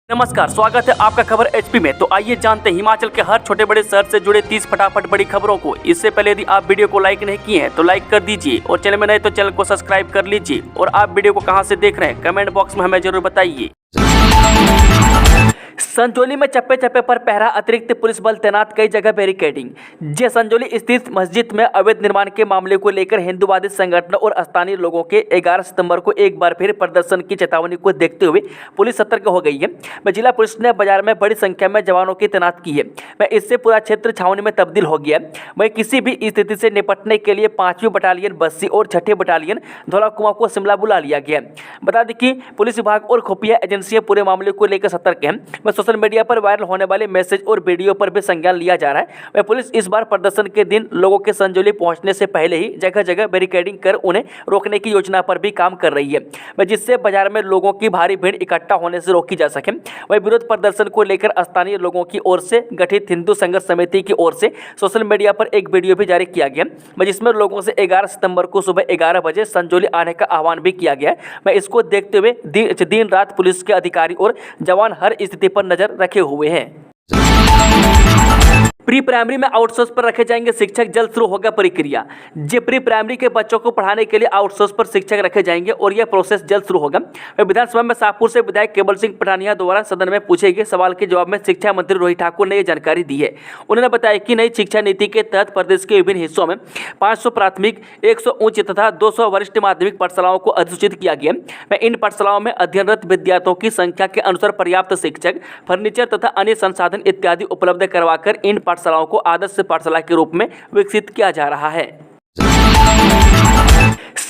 नमस्कार, स्वागत है आपका खबर एचपी में। तो आइए जानते हैं हिमाचल के हर छोटे बड़े शहर से जुड़े 30 फटाफट बड़ी खबरों को। इससे पहले यदि आप वीडियो को लाइक नहीं किए हैं तो लाइक कर दीजिए और चैनल में नए तो चैनल को सब्सक्राइब कर लीजिए। और आप वीडियो को कहां से देख रहे हैं कमेंट बॉक्स में हमें जरूर बताइए। संजौली में चप्पे चप्पे पर पहरा, अतिरिक्त पुलिस बल तैनात, कई जगह बैरिकेडिंग। जे संजौली स्थित मस्जिद में अवैध निर्माण के मामले को लेकर हिंदूवादी संगठनों और स्थानीय लोगों के 11 सितंबर को एक बार फिर प्रदर्शन की चेतावनी को देखते हुए पुलिस सतर्क हो गई है। जिला पुलिस ने बाजार में बड़ी संख्या में जवानों की तैनात की है। इससे पूरा क्षेत्र छावनी में तब्दील हो गया है। वहीं किसी भी स्थिति से निपटने के लिए 5वीं बटालियन बस्सी और 6ठी बटालियन धौलाकुआं को शिमला बुला लिया गया। बता दें कि पुलिस विभाग और खुफिया एजेंसियां पूरे मामले को लेकर सतर्क हैं। सोशल मीडिया पर वायरल होने वाले मैसेज और वीडियो पर भी संज्ञान लिया जा रहा है। वह पुलिस इस बार प्रदर्शन के दिन लोगों के संजौली पहुंचने से पहले ही जगह जगह बैरिकेडिंग कर उन्हें रोकने की योजना पर भी काम कर रही है, जिससे बाजार में लोगों की भारी भीड़ इकट्ठा होने से रोकी जा सके। वही विरोध प्रदर्शन को लेकर स्थानीय लोगों की ओर से गठित हिंदू संघर्ष समिति की ओर से सोशल मीडिया पर एक वीडियो भी जारी किया गया, जिसमें लोगों से 11 सितंबर को सुबह 11 बजे संजौली आने का आह्वान भी किया गया। मैं इसको देखते हुए दिन रात पुलिस के अधिकारी और जवान हर स्थिति पर नजर रखे हुए हैं। प्री प्राइमरी में आउटसोर्स पर रखे जाएंगे शिक्षक, जल्द शुरू होगा प्रक्रिया। जे प्री प्राइमरी के बच्चों को पढ़ाने के लिए आउटसोर्स पर शिक्षक रखे जाएंगे और यह प्रोसेस जल्द शुरू होगा। विधानसभा में शाहपुर से विधायक केवल सिंह पठानिया द्वारा सदन में पूछे गए सवाल के जवाब में शिक्षा मंत्री रोहित ठाकुर ने यह जानकारी दी है। उन्होंने बताया कि नई शिक्षा नीति के तहत प्रदेश के विभिन्न हिस्सों में 500 प्राथमिक, 100 उच्च तथा 200 वरिष्ठ माध्यमिक पाठशालाओं को अधिसूचित किया गया। इन पाठशालाओं में अध्ययनरत विद्यार्थियों की संख्या के अनुसार पर्याप्त शिक्षक, फर्नीचर तथा अन्य संसाधन इत्यादि उपलब्ध करवाकर इन पाठशालाओं को आदर्श पाठशाला के रूप में विकसित किया जा रहा है।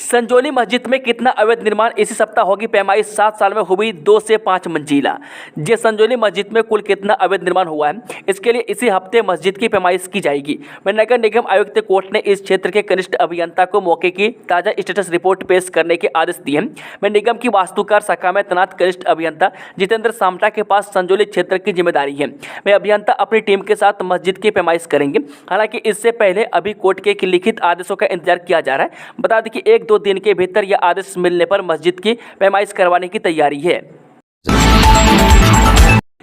संजौली मस्जिद में कितना अवैध निर्माण, इसी सप्ताह होगी पैमाइश। 7 साल में हुई 2 से 5 मंजिला। जे संजौली मस्जिद में कुल कितना अवैध निर्माण हुआ है, इसके लिए इसी हफ्ते मस्जिद की पैमाइश की जाएगी। नगर निगम आयुक्त कोर्ट ने इस क्षेत्र के कनिष्ठ अभियंता को मौके की ताजा स्टेटस रिपोर्ट पेश करने के आदेश दिए हैं। निगम की वास्तुकार शाखा में तैनात कनिष्ठ अभियंता जितेंद्र सामटा के पास संजौली क्षेत्र की जिम्मेदारी है। वे अभियंता अपनी टीम के साथ मस्जिद की पैमाइश करेंगे। हालांकि इससे पहले अभी कोर्ट के लिखित आदेशों का इंतजार किया जा रहा है। बता दें कि 1-2 दिन के भीतर यह आदेश मिलने पर मस्जिद की पैमाइश करवाने की तैयारी है।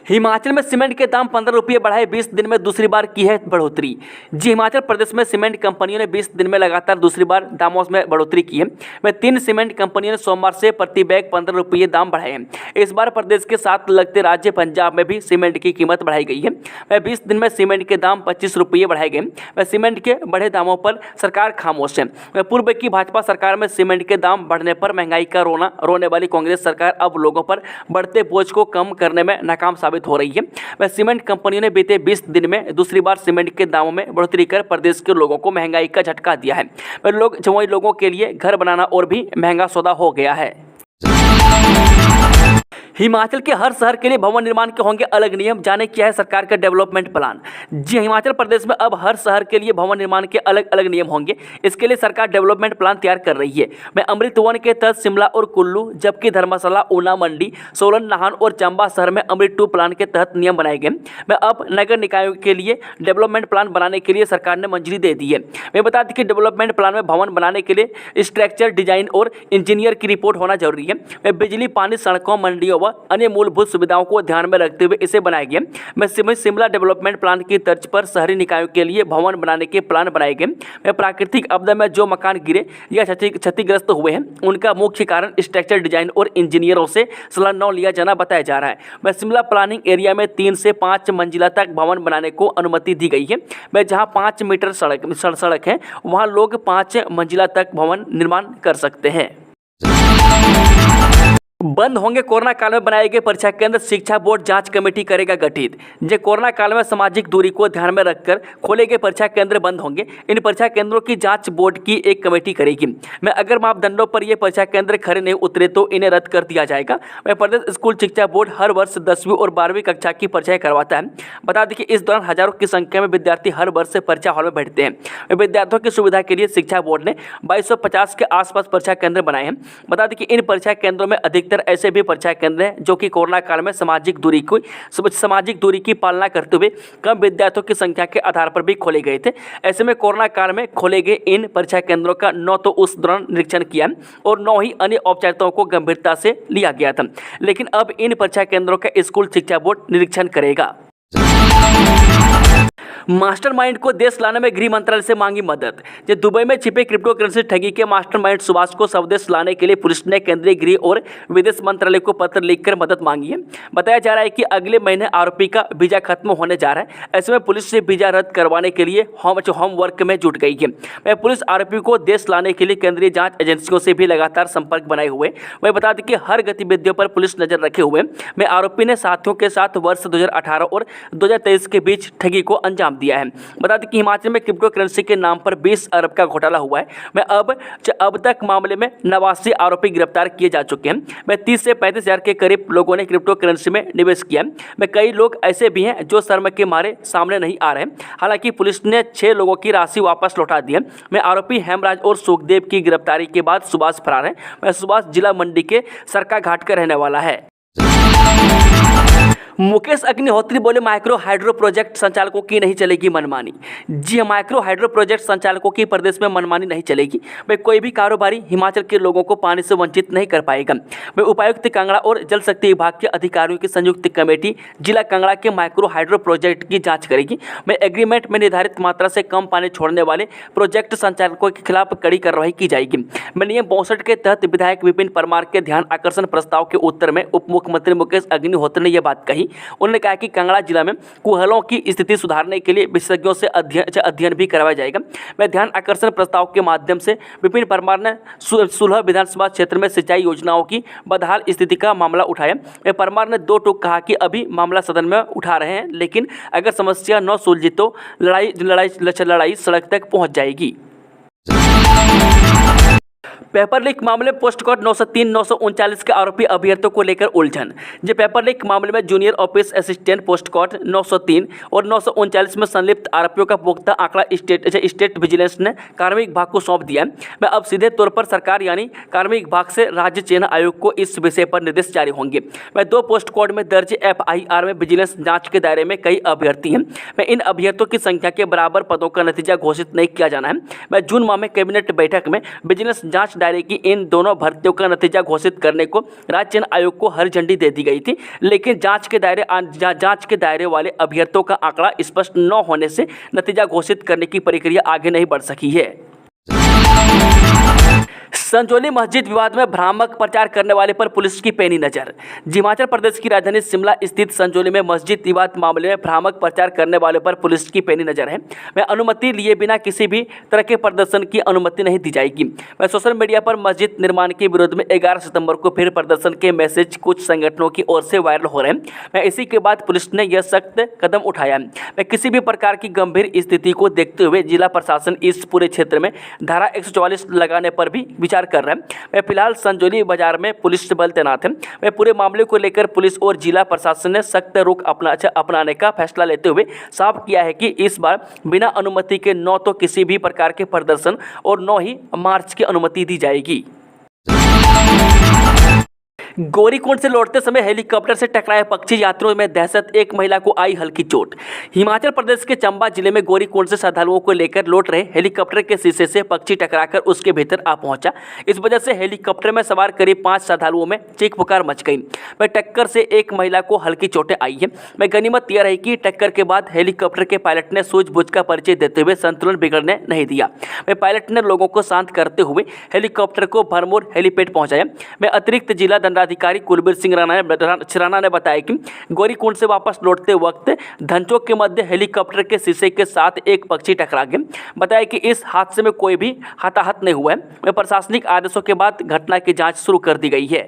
हिमाचल में सीमेंट के दाम 15 रुपये बढ़ाए, 20 दिन में दूसरी बार की है बढ़ोतरी। जी, हिमाचल प्रदेश में सीमेंट कंपनियों ने 20 दिन में लगातार दूसरी बार दामों में बढ़ोतरी की है। वह 3 सीमेंट कंपनियों ने सोमवार से प्रति बैग 15 रुपये दाम बढ़ाए हैं। इस बार प्रदेश के साथ लगते राज्य पंजाब में भी सीमेंट की कीमत बढ़ाई गई है। वह 20 दिन में सीमेंट के दाम 25 रुपये बढ़ाए गए। वह सीमेंट के बढ़े दामों पर सरकार खामोश है। वह पूर्व की भाजपा सरकार में सीमेंट के दाम बढ़ने पर महंगाई का रोने वाली कांग्रेस सरकार अब लोगों पर बढ़ते बोझ को कम करने में नाकाम साबित हो रही है। वह सीमेंट कंपनियों ने बीते 20 दिन में दूसरी बार सीमेंट के दामों में बढ़ोतरी कर प्रदेश के लोगों को महंगाई का झटका दिया है। वह लोगों के लिए घर बनाना और भी महंगा सौदा हो गया है। हिमाचल के हर शहर के लिए भवन निर्माण के होंगे अलग नियम, जाने क्या है सरकार का डेवलपमेंट प्लान। जी, हिमाचल प्रदेश में अब हर शहर के लिए भवन निर्माण के अलग अलग नियम होंगे। इसके लिए सरकार डेवलपमेंट प्लान तैयार कर रही है। मैं अमृत वन के तहत शिमला और कुल्लू, जबकि धर्मशाला, ऊना, मंडी, सोलन, नाहन और चंबा शहर में अमृत 2 प्लान के तहत नियम बनाए गए। मैं अब नगर निकायों के लिए डेवलपमेंट प्लान बनाने के लिए सरकार ने मंजूरी दे दी है। मैं बता दें कि डेवलपमेंट प्लान में भवन बनाने के लिए स्ट्रक्चर डिजाइन और इंजीनियर की रिपोर्ट होना जरूरी है। बिजली, पानी, सड़कों, मंडियों व अन्य मूलभूत सुविधाओं को ध्यान में रखते हुए इसे बनाया गया। मैं शिमला डेवलपमेंट प्लान की तर्ज पर शहरी निकायों के लिए भवन बनाने के प्लान बनाए गए। मैं प्राकृतिक आपदा में जो मकान गिरे या क्षतिग्रस्त हुए हैं उनका मुख्य कारण स्ट्रक्चर डिजाइन और इंजीनियरों से सलाह न लिया जाना बताया जा रहा है। मैं शिमला प्लानिंग एरिया में 3 से 5 मंजिला तक भवन बनाने को अनुमति दी गई है। मैं जहाँ 5 मीटर सड़क है वहाँ लोग 5 मंजिला तक भवन निर्माण कर सकते हैं। बंद होंगे कोरोना काल में बनाए गए परीक्षा केंद्र, शिक्षा बोर्ड जांच कमेटी करेगा गठित। जो कोरोना काल में सामाजिक दूरी को ध्यान में रखकर खोले गए परीक्षा केंद्र बंद होंगे। इन परीक्षा केंद्रों की जांच बोर्ड की एक कमेटी करेगी। मैं अगर मापदंडों पर ये परीक्षा केंद्र खरे नहीं उतरे तो इन्हें रद्द कर दिया जाएगा। मैं प्रदेश स्कूल शिक्षा बोर्ड हर वर्ष 10वीं और 12वीं कक्षा की परीक्षाएं करवाता है। बता दें कि इस दौरान हजारों की संख्या में विद्यार्थी हर वर्ष परीक्षा हॉल में बैठते हैं। विद्यार्थियों की सुविधा के लिए शिक्षा बोर्ड ने 2250 के आसपास परीक्षा केंद्र बनाए हैं। बता दें कि इन परीक्षा केंद्रों में अधिकतर अधिकतर ऐसे भी परीक्षा केंद्र हैं जो कि कोरोना काल में सामाजिक दूरी की पालना करते हुए कम विद्यार्थियों की संख्या के आधार पर भी खोले गए थे। ऐसे में कोरोना काल में खोले गए इन परीक्षा केंद्रों का 9 तो उस दौरान निरीक्षण किया और 9 ही अन्य औपचारिकताओं को गंभीरता से लिया गया था। लेकिन अब इन परीक्षा केंद्रों का स्कूल शिक्षा बोर्ड निरीक्षण करेगा। मास्टरमाइंड को देश लाने में गृह मंत्रालय से मांगी मदद। जो दुबई में छिपे क्रिप्टो करेंसी ठगी के मास्टरमाइंड सुभाष को स्वदेश लाने के लिए पुलिस ने केंद्रीय गृह और विदेश मंत्रालय को पत्र लिखकर मदद मांगी है। बताया जा रहा है कि अगले महीने आरोपी का वीजा खत्म होने जा रहा है। ऐसे में पुलिस से वीजा रद्द करवाने के लिए होमवर्क में जुट गई है। पुलिस आरोपी को देश लाने के लिए केंद्रीय जाँच एजेंसियों से भी लगातार संपर्क बनाए हुए। वही बता दें कि हर गतिविधियों पर पुलिस नजर रखे हुए में आरोपी ने साथियों के साथ वर्ष 2018 और 2023 के बीच ठगी को अंजाम दिया है। बता दें कि हिमाचल में क्रिप्टो करेंसी के नाम पर 20 अरब का घोटाला हुआ है। मैं अब तक मामले में 89 आरोपी गिरफ्तार किए जा चुके हैं। 30 से 35 हज़ार के करीब लोगों ने क्रिप्टो करेंसी में निवेश किया है। कई लोग ऐसे भी हैं जो शर्म के मारे सामने नहीं आ रहे हैं। हालांकि पुलिस ने 6 लोगों की राशि वापस लौटा दी है। आरोपी हेमराज और सुखदेव की गिरफ्तारी के बाद सुभाष फरार है। सुभाष जिला मंडी के सरकाघाट का रहने वाला है। मुकेश अग्निहोत्री बोले माइक्रो हाइड्रो प्रोजेक्ट संचालकों की नहीं चलेगी मनमानी। जी हाँ, माइक्रो हाइड्रो प्रोजेक्ट संचालकों की प्रदेश में मनमानी नहीं चलेगी। कोई भी कारोबारी हिमाचल के लोगों को पानी से वंचित नहीं कर पाएगा। उपायुक्त कांगड़ा और जल शक्ति विभाग के अधिकारियों की संयुक्त कमेटी जिला कांगड़ा के माइक्रो हाइड्रो प्रोजेक्ट की जाँच करेगी। एग्रीमेंट में निर्धारित मात्रा से कम पानी छोड़ने वाले प्रोजेक्ट संचालकों के खिलाफ कड़ी कार्रवाई की जाएगी। नियम 62 के तहत विधायक विपिन परमार के ध्यान आकर्षण प्रस्ताव के उत्तर में उप मुख्यमंत्री मुकेश अग्निहोत्री ने यह बात कही। उन्होंने कहा कि कांगड़ा जिला में कुहलों की स्थिति सुधारने के लिए विशेषज्ञों से अध्ययन भी करवाया जाएगा। ध्यान आकर्षण प्रस्ताव के माध्यम से विपिन परमार ने सुलह विधानसभा क्षेत्र में सिंचाई योजनाओं की बदहाल स्थिति का मामला उठाया। परमार ने 2 टूक कहा कि अभी मामला सदन में उठा रहे हैं, लेकिन अगर समस्या न सुलझी तो लड़ाई सड़क तक पहुंच जाएगी। पेपर लीक मामले में पोस्ट कोड 903 939 के आरोपी अभ्यर्थियों को लेकर उलझन। जो पेपर लीक मामले में junior office assistant post code 903 और 939 में संलिप्त आरोपियों का पुख्ता आंकड़ा स्टेट विजिलेंस ने कार्मिक विभाग को सौंप दिया है। अब सीधे तौर पर सरकार यानी कार्मिक विभाग से राज्य चयन आयोग को इस विषय पर निर्देश जारी होंगे। 2 पोस्ट कोड में दर्ज FIR में विजिलेंस जाँच के दायरे में कई अभ्यर्थी हैं। इन अभ्यर्थियों की संख्या के बराबर पदों का नतीजा घोषित नहीं किया जाना है। जून माह में कैबिनेट बैठक में विजिलेंस जांच दायरे की इन दोनों भर्तियों का नतीजा घोषित करने को राज्य चयन आयोग को हरी झंडी दे दी गई थी, लेकिन जांच के दायरे वाले अभ्यर्थियों का आंकड़ा स्पष्ट न होने से नतीजा घोषित करने की प्रक्रिया आगे नहीं बढ़ सकी है। संजौली मस्जिद विवाद में भ्रामक प्रचार करने वाले पर पुलिस की पैनी नजर। हिमाचल प्रदेश की राजधानी शिमला स्थित संजौली में मस्जिद विवाद मामले में भ्रामक प्रचार करने वाले पर पुलिस की पैनी नजर है। अनुमति लिए बिना किसी भी तरह के प्रदर्शन की अनुमति नहीं दी जाएगी। सोशल मीडिया पर मस्जिद निर्माण के विरोध में 11 सितंबर को फिर प्रदर्शन के मैसेज कुछ संगठनों की ओर से वायरल हो रहे हैं। इसी के बाद पुलिस ने यह सख्त कदम उठाया। किसी भी प्रकार की गंभीर स्थिति को देखते हुए जिला प्रशासन इस पूरे क्षेत्र में धारा 144 लगाने पर भी विचार कर रहे हैं। फिलहाल संजौली बाजार में पुलिस बल तैनात है। पूरे मामले को लेकर पुलिस और जिला प्रशासन ने सख्त रुख अपनाने का फैसला लेते हुए साफ किया है कि इस बार बिना अनुमति के न तो किसी भी प्रकार के प्रदर्शन और न ही मार्च की अनुमति दी जाएगी। गौरीकुंड से लौटते समय हेलीकॉप्टर से टकराए पक्षी, यात्रियों में दहशत, एक महिला को आई हल्की चोट। हिमाचल प्रदेश के चंबा जिले में गौरीकुंड से श्रद्धालुओं को लेकर लौट रहे हेलीकॉप्टर के शीशे से पक्षी टकराकर उसके भीतर आ पहुंचा। इस वजह से हेलीकॉप्टर में सवार करीब 5 श्रद्धालुओं में चीख पुकार मच गई। टक्कर से एक महिला को हल्की चोटें आई है। गनीमत यह रही कि टक्कर के बाद हेलीकॉप्टर के पायलट ने सूझबूझ का परिचय देते हुए संतुलन बिगड़ने नहीं दिया। पायलट ने लोगों को शांत करते हुए हेलीकॉप्टर को भरमौर हेलीपैड पहुंचाया। अतिरिक्त जिला दंडाधिकारी कुलबीर सिंह राणा ने बताया कि गौरीकुंड से वापस लौटते वक्त धनचोक के मध्य हेलीकॉप्टर के शीशे के साथ एक पक्षी टकरा गया। बताया कि इस हादसे में कोई भी हताहत नहीं हुआ है। प्रशासनिक आदेशों के बाद घटना की जांच शुरू कर दी गई है।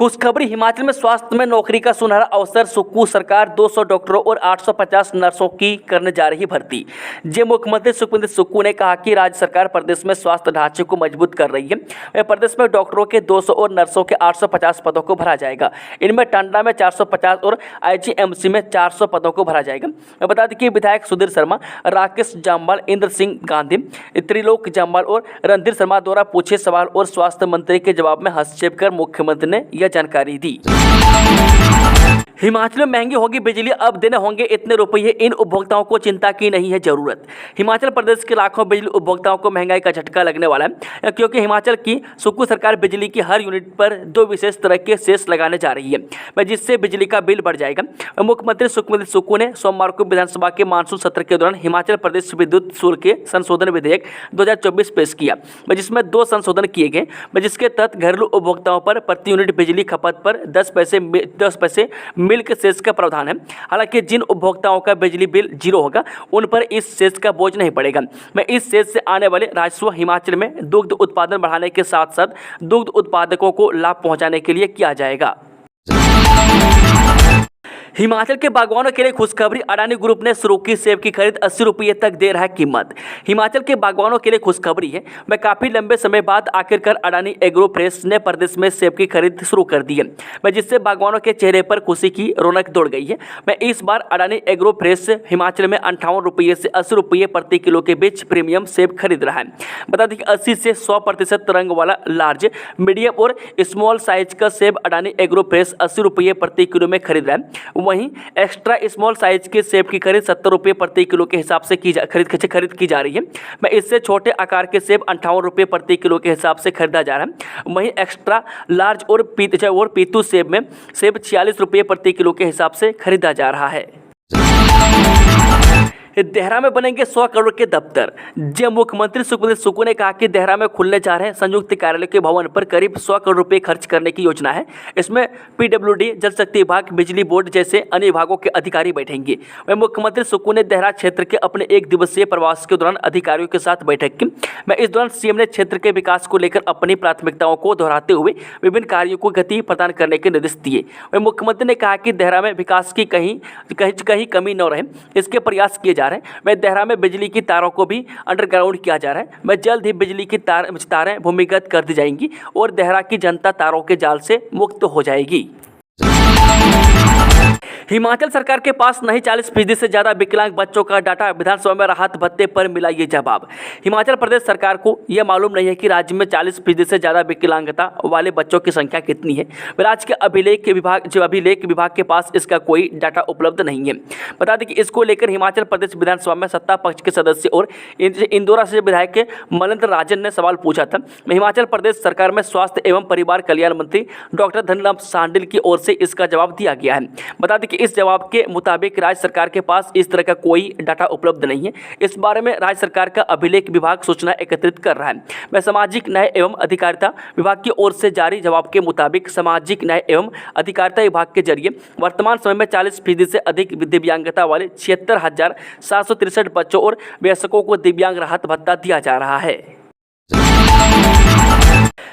खुशखबरी, हिमाचल में स्वास्थ्य में नौकरी का सुनहरा अवसर। सुक्खू सरकार 200 डॉक्टरों और 850 नर्सों की करने जा रही भर्ती। जे मुख्यमंत्री सुखविंदर सुक्खू ने कहा कि राज्य सरकार प्रदेश में स्वास्थ्य ढांचे को मजबूत कर रही है। वह प्रदेश में डॉक्टरों के 200 और नर्सों के 850 पदों को भरा जाएगा। इनमें टांडा में 450 और आईजीएमसी में 400 पदों को भरा जाएगा। मैं बता दें कि विधायक सुधीर शर्मा, राकेश जामवाल, इंद्र सिंह गांधी, त्रिलोक जामवाल और रणधीर शर्मा द्वारा पूछे सवाल और स्वास्थ्य मंत्री के जवाब में हस्तक्षेप कर मुख्यमंत्री ने यह जानकारी दी। हिमाचल में महंगी होगी बिजली, अब देने होंगे इतने रुपये, इन उपभोक्ताओं को चिंता की नहीं है जरूरत। हिमाचल प्रदेश के लाखों बिजली उपभोक्ताओं को महंगाई का झटका लगने वाला है, क्योंकि हिमाचल की सुक्खू सरकार बिजली की हर यूनिट पर 2 विशेष तरह के सेस लगाने जा रही है, जिससे बिजली का बिल बढ़ जाएगा। मुख्यमंत्री सुखविंदर सुक्खू ने सोमवार को विधानसभा के मानसून सत्र के दौरान हिमाचल प्रदेश विद्युत शुल्क के संशोधन विधेयक 2024 पेश किया, जिसमें 2 संशोधन किए गए, जिसके तहत घरेलू उपभोक्ताओं पर प्रति यूनिट बिजली खपत पर 10 पैसे मिल्क सेस का प्रावधान है। हालांकि जिन उपभोक्ताओं का बिजली बिल 0 होगा उन पर इस सेस का बोझ नहीं पड़ेगा। इस सेस से आने वाले राजस्व हिमाचल में दुग्ध उत्पादन बढ़ाने के साथ साथ दुग्ध उत्पादकों को लाभ पहुंचाने के लिए किया जाएगा। हिमाचल के बागवानों के लिए खुशखबरी, अडानी ग्रुप ने शुरू की सेब की खरीद, 80 रुपये तक दे रहा है कीमत। हिमाचल के बागवानों के लिए खुशखबरी है। मैं काफी लंबे समय बाद आखिरकार अडानी एग्रो फ्रेश ने प्रदेश में सेब की खरीद शुरू कर दी है, जिससे बागवानों के चेहरे पर खुशी की रौनक दौड़ गई है। इस बार अडानी एग्रो फ्रेश हिमाचल में 58 रुपये से 80 रुपये प्रति किलो के बीच प्रीमियम सेब खरीद रहा है। बता दें कि 80 से 100% रंग वाला लार्ज, मीडियम और स्मॉल साइज का सेब अडानी एग्रो फ्रेश 80 रुपये प्रति किलो में खरीद रहा है। वहीं एक्स्ट्रा स्मॉल साइज के सेब की खरीद 70 रुपये प्रति किलो के हिसाब से खरीद की जा रही है। इससे छोटे आकार के सेब 58 रुपये प्रति किलो के हिसाब से खरीदा जा रहा है। वहीं एक्स्ट्रा लार्ज और पीतू सेब में 46 रुपये प्रति किलो के हिसाब से खरीदा जा रहा है। देहरा में बनेंगे 100 करोड़ के दफ्तर। जब मुख्यमंत्री सुखविंदर सुक्खू ने कहा कि देहरा में खुलने जा रहे संयुक्त कार्यालय के भवन पर करीब 100 करोड़ रुपए खर्च करने की योजना है। इसमें पीडब्ल्यूडी, जल शक्ति विभाग, बिजली बोर्ड जैसे अन्य विभागों के अधिकारी बैठेंगे। वहीं मुख्यमंत्री सुक्खू ने देहरा क्षेत्र के अपने 1 दिवसीय प्रवास के दौरान अधिकारियों के साथ बैठक की। इस दौरान सीएम ने क्षेत्र के विकास को लेकर अपनी प्राथमिकताओं को दोहराते हुए विभिन्न कार्यों को गति प्रदान करने के निर्देश दिए। वहीं मुख्यमंत्री ने कहा कि देहरा में विकास की कहीं कमी न रहे, इसके प्रयास किए जा रहे हैं। देहरा में बिजली की तारों को भी अंडरग्राउंड किया जा रहा है। जल्द ही बिजली की तारें भूमिगत कर दी जाएंगी और देहरा की जनता तारों के जाल से मुक्त हो जाएगी। हिमाचल सरकार के पास नहीं 40% से ज्यादा विकलांग बच्चों का डाटा, विधानसभा में राहत भत्ते पर मिला ये जवाब। हिमाचल प्रदेश सरकार को यह मालूम नहीं है कि राज्य में 40% से ज्यादा विकलांगता वाले बच्चों की संख्या कितनी है। राज्य के अभिलेख विभाग के पास इसका कोई डाटा उपलब्ध नहीं है। बता दें कि इसको लेकर हिमाचल प्रदेश विधानसभा में सत्ता पक्ष के सदस्य और इंदौरा से विधायक मलेंद्र राजन ने सवाल पूछा था। हिमाचल प्रदेश सरकार में स्वास्थ्य एवं परिवार कल्याण मंत्री डॉक्टर धनीराम शांडिल की ओर से इसका जवाब दिया गया है। बता दें कि इस जवाब के मुताबिक राज्य सरकार के पास इस तरह का कोई डाटा उपलब्ध नहीं है। इस बारे में राज्य सरकार का अभिलेख विभाग सूचना एकत्रित कर रहा है। मैं सामाजिक न्याय एवं अधिकारिता विभाग की ओर से जारी जवाब के मुताबिक सामाजिक न्याय एवं अधिकारिता विभाग के जरिए वर्तमान समय में 40% से अधिक दिव्यांगता वाले 76,763 बच्चों और वयस्कों को दिव्यांग राहत भत्ता दिया जा रहा है।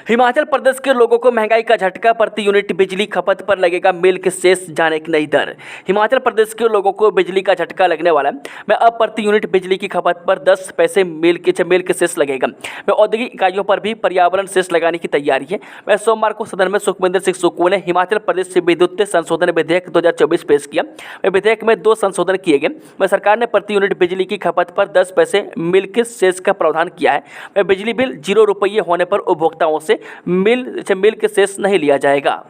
हिमाचल प्रदेश के लोगों को महंगाई का झटका, प्रति यूनिट बिजली खपत पर लगेगा मिल्क सेस, जाने की नई दर। हिमाचल प्रदेश के लोगों को बिजली का झटका लगने वाला है। अब प्रति यूनिट बिजली की खपत पर 10 पैसे मिल्क सेस लगेगा। औद्योगिक इकाइयों पर भी पर्यावरण सेस लगाने की तैयारी है। सोमवार को सदन में सुखविंदर सिंह सुक्खू ने हिमाचल प्रदेश से विद्युत संशोधन विधेयक 2024 पेश किया। विधेयक में 2 संशोधन किए गए। सरकार ने प्रति यूनिट बिजली की खपत पर 10 पैसे मिल्क सेस का प्रावधान किया है। बिजली बिल 0 रुपये होने पर उपभोक्ताओं से मिल्क सेस नहीं लिया जाएगा।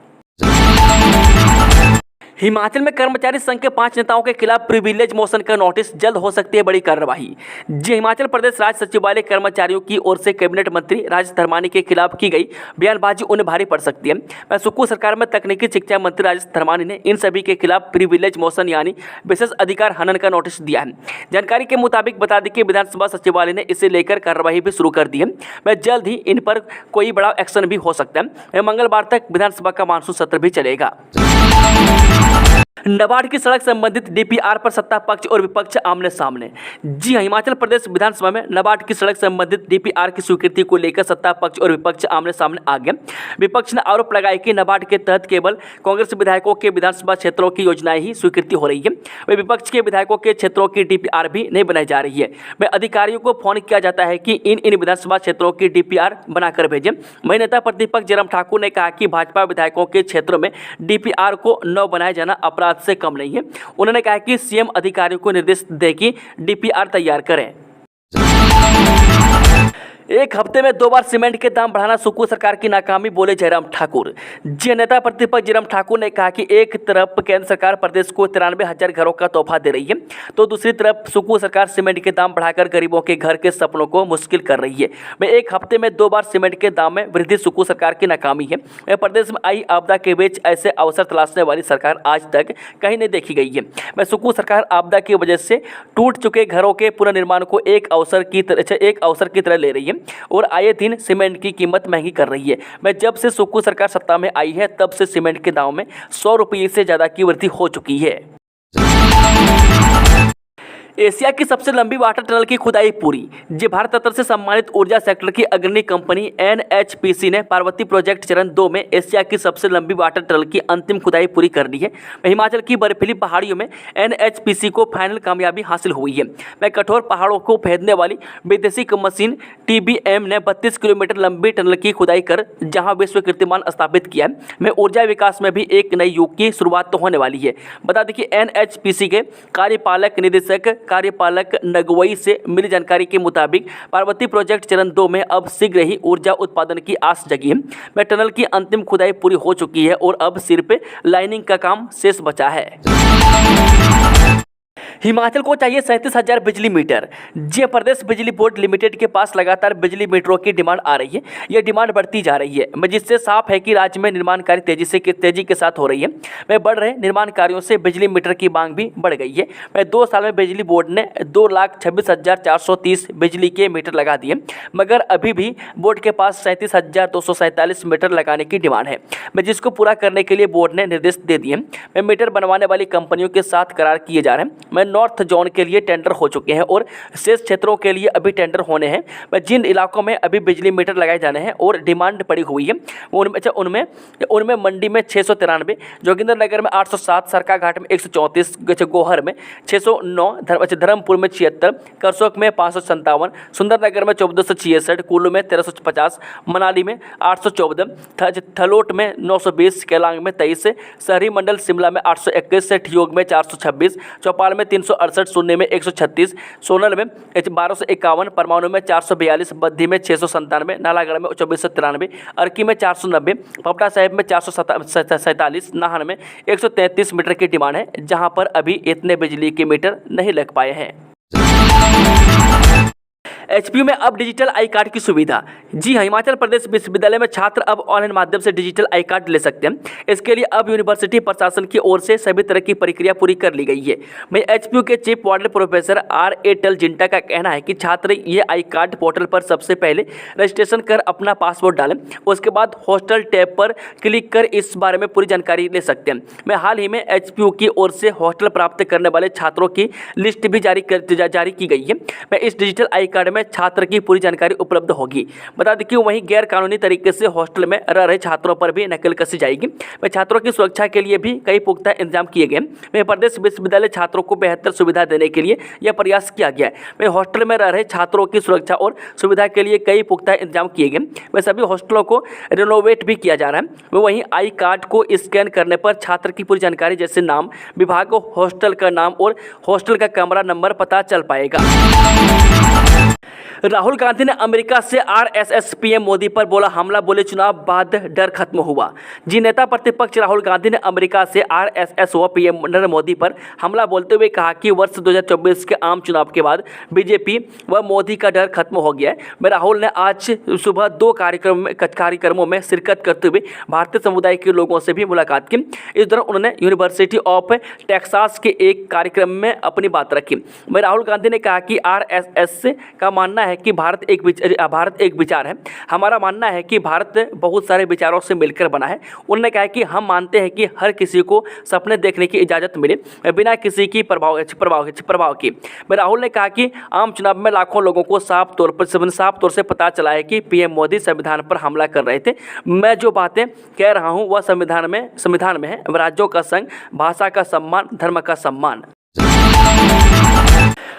हिमाचल में कर्मचारी संघ के 5 नेताओं के खिलाफ प्रिविलेज मोशन का नोटिस, जल्द हो सकती है बड़ी कार्रवाई। जी, हिमाचल प्रदेश राज्य सचिवालय कर्मचारियों की ओर से कैबिनेट मंत्री राजेश धर्मानी के खिलाफ की गई बयानबाजी उन्हें भारी पड़ सकती है। सुक्खू सरकार में तकनीकी शिक्षा मंत्री राजेश धर्मानी ने इन सभी के खिलाफ प्रिविलेज मोशन यानी विशेष अधिकार हनन का नोटिस दिया है। जानकारी के मुताबिक बता दें कि विधानसभा सचिवालय ने इसे लेकर कार्रवाई भी शुरू कर दी है। जल्द ही इन पर कोई बड़ा एक्शन भी हो सकता है। मंगलवार तक विधानसभा का मानसून सत्र भी चलेगा। नाबार्ड की सड़क संबंधित डीपीआर पर सत्ता पक्ष और विपक्ष आमने सामने। जी हां, हिमाचल प्रदेश विधानसभा में नाबार्ड की सड़क संबंधित डीपीआर की स्वीकृति को लेकर सत्ता पक्ष और विपक्ष आमने सामने आ गए। विपक्ष ने आरोप लगाया कि नाबार्ड के तहत केवल कांग्रेस विधायकों के विधानसभा क्षेत्रों की योजनाएं ही स्वीकृति हो रही है। वह विपक्ष के विधायकों के क्षेत्रों की डीपीआर भी नहीं बनाई जा रही है। वह अधिकारियों को फोन किया जाता है कि इन विधानसभा क्षेत्रों की डीपीआर बनाकर भेजें। वहीं नेता प्रतिपक्ष जयराम ठाकुर ने कहा कि भाजपा विधायकों के क्षेत्रों में डीपीआर को न बनाया जाना अपराध से कम नहीं है। उन्होंने कहा कि सीएम अधिकारियों को निर्देश दे कि डीपीआर तैयार करें। एक हफ्ते में 2 बार सीमेंट के दाम बढ़ाना सुक्खू सरकार की नाकामी, बोले जयराम ठाकुर। जी नेता प्रतिपक्ष जयराम ठाकुर ने कहा कि एक तरफ केंद्र सरकार प्रदेश को 93,000 घरों का तोहफा दे रही है, तो दूसरी तरफ सुक्खू सरकार सीमेंट के दाम बढ़ाकर गरीबों के घर के सपनों को मुश्किल कर रही है। मैं एक हफ्ते में 2 बार सीमेंट के दाम में वृद्धि सुक्खू सरकार की नाकामी है। मैं प्रदेश में आई आपदा के बीच ऐसे अवसर तलाशने वाली सरकार आज तक कहीं नहीं देखी गई है। मैं सुक्खू सरकार आपदा की वजह से टूट चुके घरों के पुनर्निर्माण को एक अवसर की तरह ले रही है और आए दिन सीमेंट की कीमत महंगी कर रही है। मैं जब से सुक्खू सरकार सत्ता में आई है तब से सीमेंट के दाम में 100 रुपये से ज़्यादा की वृद्धि हो चुकी है। एशिया की सबसे लंबी वाटर टनल की खुदाई पूरी। जी भारत रत्न से सम्मानित ऊर्जा सेक्टर की अग्रणी कंपनी एनएचपीसी ने पार्वती प्रोजेक्ट चरण 2 में एशिया की सबसे लंबी वाटर टनल की अंतिम खुदाई पूरी कर ली है। हिमाचल की बर्फीली पहाड़ियों में एनएचपीसी को फाइनल कामयाबी हासिल हुई है। मैं कठोर पहाड़ों को भेदने वाली विदेशी मशीन टीबीएम ने 32 किलोमीटर लंबी टनल की खुदाई कर जहां विश्व कीर्तिमान स्थापित किया है। मैं ऊर्जा विकास में भी एक नई युग की शुरुआत तो होने वाली है। बता दें कि एनएचपीसी के कार्यपालक निदेशक कार्यपालक नगवई से मिली जानकारी के मुताबिक पार्वती प्रोजेक्ट चरण 2 में अब शीघ्र ही ऊर्जा उत्पादन की आस जगी है। में टनल की अंतिम खुदाई पूरी हो चुकी है और अब सिर्फ लाइनिंग का काम शेष बचा है। हिमाचल को चाहिए 37,000 बिजली मीटर। जी प्रदेश बिजली बोर्ड लिमिटेड के पास लगातार बिजली मीटरों की डिमांड आ रही है। यह डिमांड बढ़ती जा रही है, जिससे साफ है कि राज्य में निर्माण कार्य तेजी के साथ हो रही है। में बढ़ रहे निर्माण कार्यों से बिजली मीटर की मांग भी बढ़ गई है। में 2 साल में बिजली बोर्ड ने 2,26,430 बिजली के मीटर लगा दिए, मगर अभी भी बोर्ड के पास 37,247 मीटर लगाने की डिमांड है, जिसको पूरा करने के लिए बोर्ड ने निर्देश दे दिए। मीटर बनवाने वाली कंपनियों के साथ करार किए जा रहे हैं। नॉर्थ जोन के लिए टेंडर हो चुके हैं और शेष क्षेत्रों के लिए अभी टेंडर होने हैं। जिन इलाकों में अभी बिजली मीटर लगाए जाने हैं और डिमांड पड़ी हुई है उनमें मंडी में 693, जोगिंद्रनगर में 807, सरकाघाट में 134, गोहर में 609, धर्मपुर में 76, करसोग में 557, सुंदरनगर में 1466, कुल्लू में 1350, मनाली में 814, थलोट में 920, केलांग में 23, शहरी मंडल शिमला में 821, ठियोग में 426, चौपाल में 368, शून्य में 136, सोनल में 1251, परमाणु में 442, बद्दी में 697, नालागढ़ में 2493, अर्की में 490, पपटा साहिब में 447, नाहन में 133 मीटर की डिमांड है, जहां पर अभी इतने बिजली के मीटर नहीं लग पाए हैं। एचपीयू में अब डिजिटल आई कार्ड की सुविधा। जी हाँ, हिमाचल प्रदेश विश्वविद्यालय में छात्र अब ऑनलाइन माध्यम से डिजिटल आई कार्ड ले सकते हैं। इसके लिए अब यूनिवर्सिटी प्रशासन की ओर से सभी तरह की प्रक्रिया पूरी कर ली गई है। वहीं एचपीयू के चीफ वार्डन प्रोफेसर R.A. टलजिंटा का कहना है कि छात्र ये आई कार्ड पोर्टल पर सबसे पहले रजिस्ट्रेशन कर अपना पासवर्ड डालें, उसके बाद हॉस्टल टैब पर क्लिक कर इस बारे में पूरी जानकारी ले सकते हैं। मैं हाल ही में एचपीयू की ओर से हॉस्टल प्राप्त करने वाले छात्रों की लिस्ट भी जारी की गई है। मैं इस डिजिटल आई कार्ड में छात्र की पूरी जानकारी उपलब्ध होगी। बता दें कि वहीं गैर कानूनी तरीके से हॉस्टल में रह रहे छात्रों पर भी नकल कसी जाएगी। वहीं छात्रों की सुरक्षा के लिए भी कई पुख्ता इंतजाम किए गए। वहीं प्रदेश विश्वविद्यालय छात्रों को बेहतर सुविधा देने के लिए यह प्रयास किया गया है। वहीं हॉस्टल में रह रहे छात्रों की सुरक्षा और सुविधा के लिए कई पुख्ता इंतजाम किए गए। वहीं सभी हॉस्टलों को रिनोवेट भी किया जा रहा है। वहीं आई कार्ड को स्कैन करने पर छात्र की पूरी जानकारी जैसे नाम, विभाग, हॉस्टल का नाम और हॉस्टल का कमरा नंबर पता चल पाएगा। राहुल गांधी ने अमेरिका से आरएसएस पीएम मोदी पर बोला हमला, बोले चुनाव बाद डर खत्म हुआ। जी नेता प्रतिपक्ष राहुल गांधी ने अमेरिका से आरएसएस व पीएम नरेंद्र मोदी पर हमला बोलते हुए कहा कि वर्ष 2024 के आम चुनाव के बाद बीजेपी व मोदी का डर खत्म हो गया है। राहुल ने आज सुबह 2 कार्यक्रमों में शिरकत करते हुए भारतीय समुदाय के लोगों से भी मुलाकात की। इस दौरान उन्होंने यूनिवर्सिटी ऑफ टेक्सास के एक कार्यक्रम में अपनी बात रखी। राहुल गांधी ने कहा कि आरएसएस का मानना है है कि भारत एक विचार है। हमारा मानना है कि भारत बहुत सारे विचारों से मिलकर बना है। उन्होंने कहा कि हम मानते हैं कि हर किसी को सपने देखने की इजाज़त मिले बिना किसी की प्रभाव की। राहुल ने कहा कि आम चुनाव में लाखों लोगों को साफ तौर से पता चला है कि पीएम मोदी संविधान पर हमला कर रहे थे। मैं जो बातें कह रहा हूं वह संविधान में है। राज्यों का संघ, भाषा का सम्मान, धर्म का सम्मान।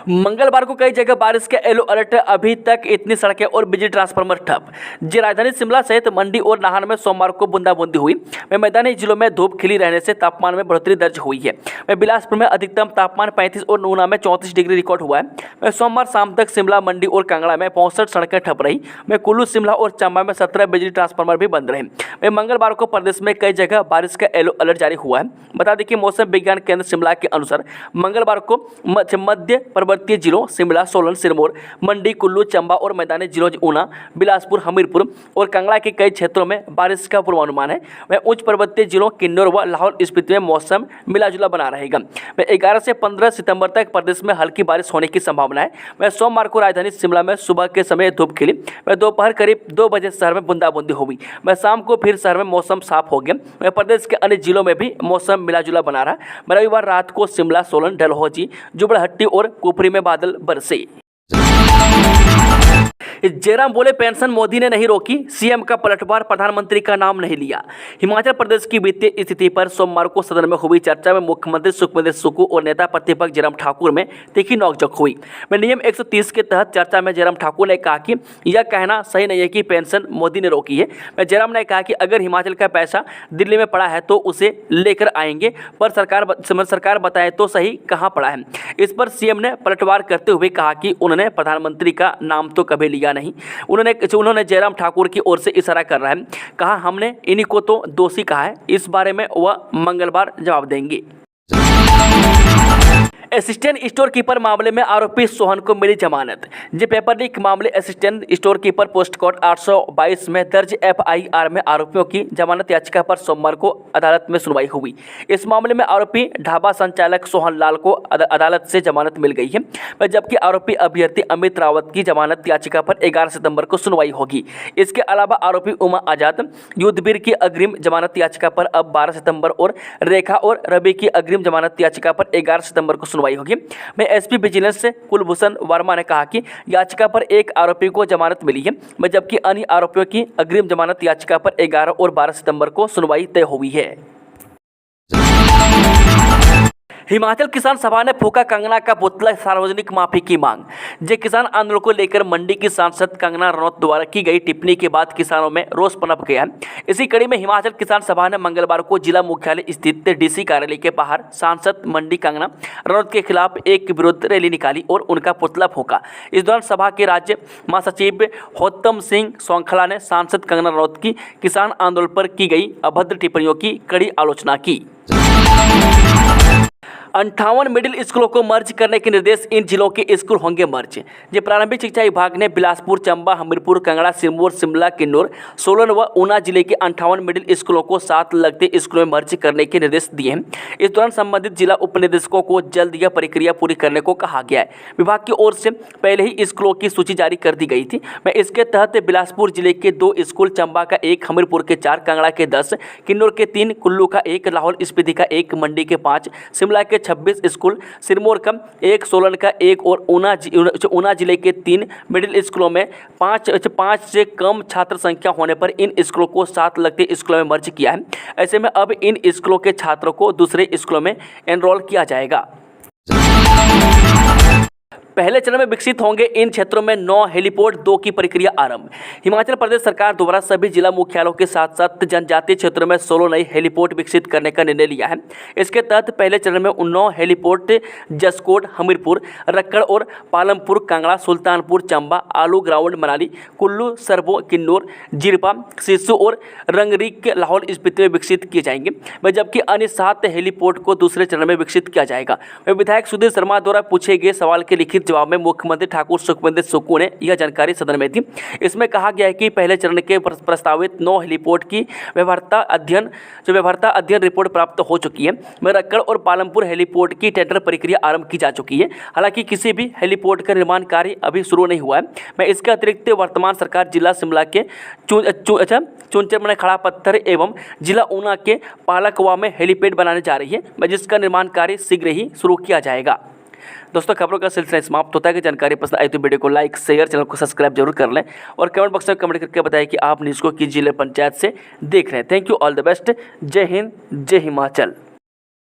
मंगलवार को कई जगह बारिश का येलो अलर्ट। अभी तक इतनी सड़कें और बिजली ट्रांसफार्मर ठप। राजधानी शिमला सहित मंडी और नाहन में सोमवार को बूंदाबूंदी हुई। मैदानी जिलों में धूप खिली रहने से तापमान में बढ़ोतरी दर्ज हुई है। बिलासपुर में अधिकतम तापमान 35 और ऊना में 34 डिग्री रिकॉर्ड हुआ है। सोमवार शाम तक शिमला, मंडी और कांगड़ा में 65 सड़कें ठप रही। कुल्लू, शिमला और चंबा में 17 बिजली ट्रांसफार्मर भी बंद रहे। मंगलवार को प्रदेश में कई जगह बारिश का येलो अलर्ट जारी हुआ है। बता दें कि मौसम विज्ञान केंद्र शिमला के अनुसार मंगलवार को मध्य पर्वतीय जिलों शिमला, सोलन, सिरमौर, मंडी, कुल्लू, चंबा और मैदानी जिलों ऊना, बिलासपुर, हमीरपुर और कांगड़ा के कई क्षेत्रों में बारिश का पूर्वानुमान है। वह उच्च पर्वतीय जिलों किन्नौर व लाहौल स्पीति में मौसम मिलाजुला बना रहेगा। 11 से 15 सितंबर तक प्रदेश में हल्की बारिश होने की संभावना है। वह सोमवार को राजधानी शिमला में सुबह के समय धूप खिली। वह दोपहर करीब 2 बजे शहर में बूंदाबूंदी हुई। वह शाम को फिर शहर में मौसम साफ हो गया। वह प्रदेश के अन्य जिलों में भी मौसम मिलाजुला बना रहा। रविवार रात को शिमला, सोलन, डलहौजी, जुबड़हट्टी और कुफरी में बादल बरसे। जयराम बोले, पेंशन मोदी ने नहीं रोकी, सीएम का पलटवार, प्रधानमंत्री का नाम नहीं लिया। हिमाचल प्रदेश की वित्तीय स्थिति पर सोमवार को सदन में हुई चर्चा में मुख्यमंत्री सुखविंदर सुक्खू और नेता प्रतिपक्ष जयराम ठाकुर में तीखी नोकझोंक हुई। नियम 130 के तहत चर्चा में जयराम ठाकुर ने कहा कि यह कहना सही नहीं है कि पेंशन मोदी ने रोकी है। जयराम ने कहा कि अगर हिमाचल का पैसा दिल्ली में पड़ा है तो उसे लेकर आएंगे, पर सरकार बताए तो सही कहाँ पड़ा है। इस पर सीएम ने पलटवार करते हुए कहा कि उन्होंने प्रधानमंत्री का नाम तो कभी लिया नहीं। उन्होंने जयराम ठाकुर की ओर से इशारा कर रहा है। कहा, हमने इन्हीं को तो दोषी कहा है। इस बारे में वह मंगलवार जवाब देंगे। असिस्टेंट स्टोर कीपर मामले में आरोपी सोहन को मिली जमानत। पेपर लीक मामले assistant store keeper post code 822 में दर्ज एफआईआर में आरोपियों की जमानत याचिका पर सोमवार को अदालत में सुनवाई हुई। इस मामले में आरोपी ढाबा संचालक सोहन लाल को अदालत से जमानत मिल गई है, जबकि आरोपी अभ्यर्थी अमित रावत की जमानत याचिका पर 11 सितंबर को सुनवाई होगी। इसके अलावा आरोपी उमा आजाद, युद्धवीर की अग्रिम जमानत याचिका पर अब 12 सितंबर और रेखा और रवि की अग्रिम जमानत याचिका पर 11 सितंबर को सुनवाई होगी। एसपी विजिलेंस कुलभूषण वर्मा ने कहा कि याचिका पर एक आरोपी को जमानत मिली है, जबकि अन्य आरोपियों की अग्रिम जमानत याचिका पर 11 और 12 सितंबर को सुनवाई तय हुई है। हिमाचल किसान सभा ने फूका कंगना का पुतला, सार्वजनिक माफी की मांग। किसान आंदोलन को लेकर मंडी की सांसद कंगना रनौत द्वारा की गई टिप्पणी के बाद किसानों में रोष पनप गया। इसी कड़ी में हिमाचल किसान सभा ने मंगलवार को जिला मुख्यालय स्थित डीसी कार्यालय के बाहर सांसद मंडी कंगना रनौत के खिलाफ एक विरोध रैली निकाली और उनका पुतला फूका। इस दौरान सभा के राज्य महासचिव होतम सिंह सोंखला ने सांसद कंगना रनौत की किसान आंदोलन पर की गई अभद्र टिप्पणियों की कड़ी आलोचना की। 58 मिडिल स्कूलों को मर्ज करने के निर्देश। इन जिलों के स्कूल होंगे मर्ज। प्रारंभिक शिक्षा विभाग ने बिलासपुर, चंबा, हमीरपुर, कांगड़ा, सिरमौर, शिमला, किन्नौर, सोलन व ऊना जिले के 58 मिडिल स्कूलों को साथ लगते स्कूलों में मर्ज करने के निर्देश दिए हैं। इस दौरान संबंधित जिला उपनिदेशकों को जल्द यह प्रक्रिया पूरी करने को कहा गया है। विभाग की ओर से पहले ही स्कूलों की सूची जारी कर दी गई थी। इसके तहत बिलासपुर जिले के 2 स्कूल, चंबा का 1, हमीरपुर के 4, कांगड़ा के 10, किन्नौर के 3, कुल्लू का 1, लाहौल स्पीति का 1, मंडी के 5, शिमला के 26 स्कूल, सिरमौर का 1, सोलन का 1 और ऊना जिले के 3 मिडिल स्कूलों में 5 से कम छात्र संख्या होने पर इन स्कूलों को साथ लगते स्कूलों में मर्ज किया है। ऐसे में अब इन स्कूलों के छात्रों को दूसरे स्कूलों में एनरोल किया जाएगा। पहले चरण में विकसित होंगे इन क्षेत्रों में 9 हेलीपोर्ट, 2 की प्रक्रिया आरंभ। हिमाचल प्रदेश सरकार द्वारा सभी जिला मुख्यालयों के साथ साथ जनजातीय क्षेत्रों में 16 नई हेलीपोर्ट विकसित करने का निर्णय लिया है। इसके तहत पहले चरण में 9 हेलीपोर्ट जसकोट, हमीरपुर, रक्कड़ और पालमपुर, कांगड़ा, सुल्तानपुर, चंबा, आलू ग्राउंड, मनाली, कुल्लू, सरबो, किन्नौर, जिरपा, सिस्सू और रंगरीक के लाहौल स्पीति में विकसित किए जाएंगे, जबकि अन्य 7 हेलीपोर्ट को दूसरे चरण में विकसित किया जाएगा। विधायक सुधीर शर्मा द्वारा पूछे गए सवाल के लिखित लिखित जवाब में मुख्यमंत्री ठाकुर सुखविंदर सुक्खू ने यह जानकारी सदन में दी। इसमें कहा गया है कि पहले चरण के प्रस्तावित 9 हेलीपोर्ट की व्यवहार्यता अध्ययन रिपोर्ट प्राप्त हो चुकी है। मेरक्कड़ और पालमपुर हेलीपोर्ट की टेंडर प्रक्रिया आरंभ की जा चुकी है। हालांकि किसी भी हेलीपोर्ट का निर्माण कार्य अभी शुरू नहीं हुआ है। मैं इसके अतिरिक्त वर्तमान सरकार जिला शिमला के चुनचर खड़ा पत्थर एवं जिला ऊना के पालकवा में हेलीपैड बनाने जा रही है, जिसका निर्माण कार्य शीघ्र ही शुरू किया जाएगा। दोस्तों, खबरों का सिलसिला समाप्त होता है। कि जानकारी पसंद आई तो वीडियो को लाइक, शेयर, चैनल को सब्सक्राइब जरूर कर लें और कमेंट बॉक्स में कमेंट करके बताएं कि आप न्यूज़ को किस जिले पंचायत से देख रहे हैं। Thank you, all the best. जय हिंद, जय हिमाचल।